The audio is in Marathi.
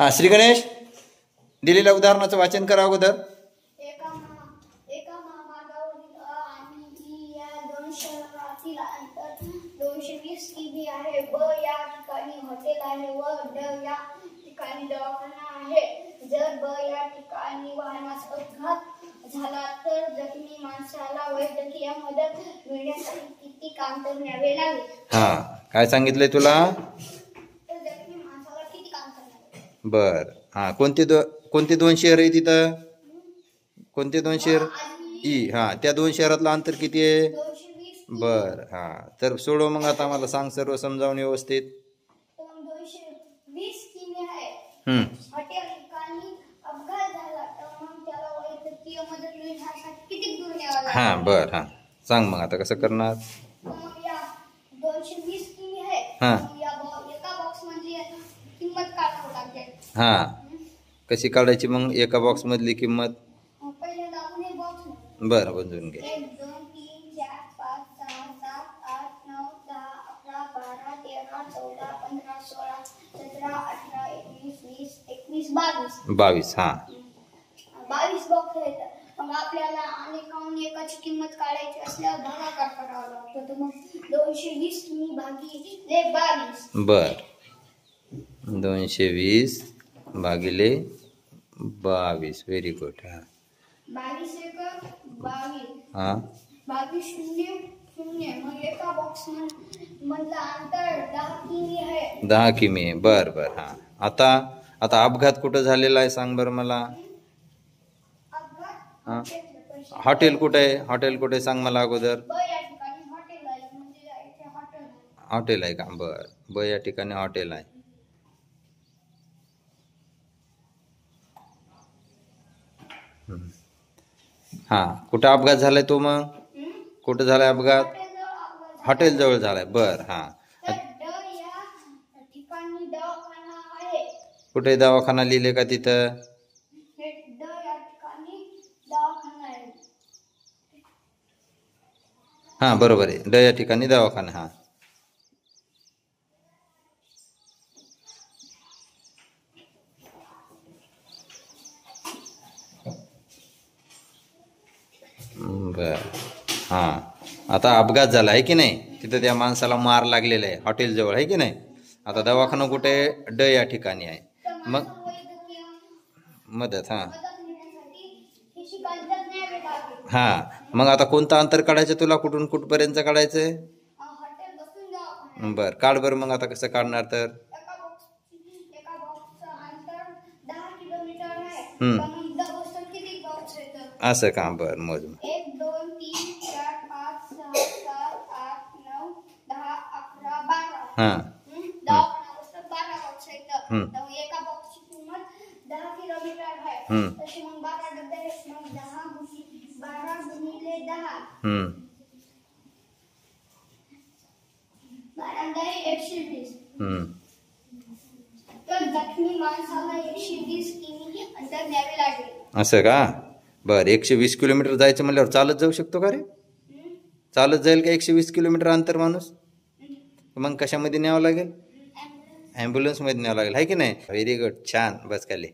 हा श्री गणेश, दिलेल्या उदाहरणाचं वाचन करा अगोदर. एका महामार्गावरील अ आणि ई या दोन शहरातील अंतर 220 किमी आहे. ब या ठिकाणी हॉटेल आहे व ड या ठिकाणी दवाखाना आहे. जर ब या ठिकाणी वाहनास अपघात झाला तर जखमी माणसाला वैद्यकीय मदत मिळण्यासाठी किती अंतर न्यावे लागेल? हा, काय सांगितलंय तुला? तर जखमी माणसाला किती अंतर न्यावे? बर. हा, कोणते दोन शहर आहे तिथं? कोणते दोन शहर? ई. हा, त्या दोन शहरातलं अंतर किती आहे? 220. बर. हा, तर सोडव मग आता मला सांग सर्व समजावून व्यवस्थित. 220 किमी आहे. हॉटेल ठिकाणी अपघात झाला तर मग त्याला वैद्यकीय मदत मिळण्यासाठी किती दूर न्यावं लागेल? हा, बर. हा, सांग मग आता कसं करणार? मग या 220 किमी आहे. हा. मग या एका बॉक्स मधली किंमत काढावी लागेल. हा, कशी काढायची मग एका बॉक्स मधली किंमत? पहिले दाखवून हे बॉक्स. बरं, बंजून घे. 1 2 3 4 5 6 7 8 9 10 11 12 13 14 15 16 17 18 19 20 21 22. 22. हा, 22 बॉक्स आहेत. मग आपल्याला अनेकाहून एकाची किंमत काढायची असल्यावर भागाकार करावा लागतो. तर मग 220 किमी भागिले 22. बर. 220 भागिले 22. Very good. हा, 22 एक 22. हा, 22 शून्य शून्य. मग एका बॉक्स मधलं अंतर 10 किमी आहे. 10 किमी आहे. बर बर. हा, आता अपघात कुठं झालेला आहे सांग बरं मला. हा, हॉटेल कुठे आहे? हॉटेल कुठे सांग मला अगोदर. ब या ठिकाणी हॉटेल आहे. म्हणजे इथे हॉटेल आहे. हॉटेल आहे का? बर. ब या ठिकाणी हॉटेल आहे. हा, कुठं अपघात झालाय तो? मग कुठं झालाय अपघात? हॉटेल जवळ झालाय. बर. हा, तर ड या ठिकाणी दवाखाना आहे. कुठे दवाखाना लिहिले का तिथं? हे ड या ठिकाणी दवाखाना आहे. हा, बरोबर आहे. ड या ठिकाणी दवाखाना. हा, बर. हा, आता अपघात झाला आहे की नाही? तिथं त्या माणसाला मार लागलेला आहे हॉटेल जवळ, आहे की नाही? आता दवाखाना कुठे? ड या ठिकाणी आहे. मग वैद्यकीय मदत. हा, मदत मिळण्यासाठी किती अंतर न्यावे लागेल? हा, मग आता कोणतं अंतर काढायचं तुला? कुठून कुठपर्यंत काढायचंय? हॉटेल बसून दवाखाना. बर, काढ बरं मग. आता कसं काढणार? तर एका बॉक्सचं अंतर 10 किलोमीटर आहे. हम्म. पण मग बसून किती बॉक्स आहेत? असं का? बर, मोज. 1 2 3 4 5 6 7 8 9 10 11 12. हा, दवाखाना बसून 12 बॉक्स आहेत. हम्म. तर मग एका बॉक्सची किंमत 10 किलोमीटर आहे. हम्म. तशी मग 12 डबे आहेत. मग 12 गुणिले 10. 12 120. तर जखमी माणसाला 120 किमी अंतर न्यावे लागेल. असं का? बर. 120 किलोमीटर जायचं म्हणल्यावर चालत जाऊ शकतो का रे? चालत जाईल का 120 किलोमीटर अंतर माणूस? मग कशामध्ये न्यावं लागेल? ॲम्ब्युलन्समध्ये न्यावं लागेल, आहे की नाही? Very good. छान. बस खाली.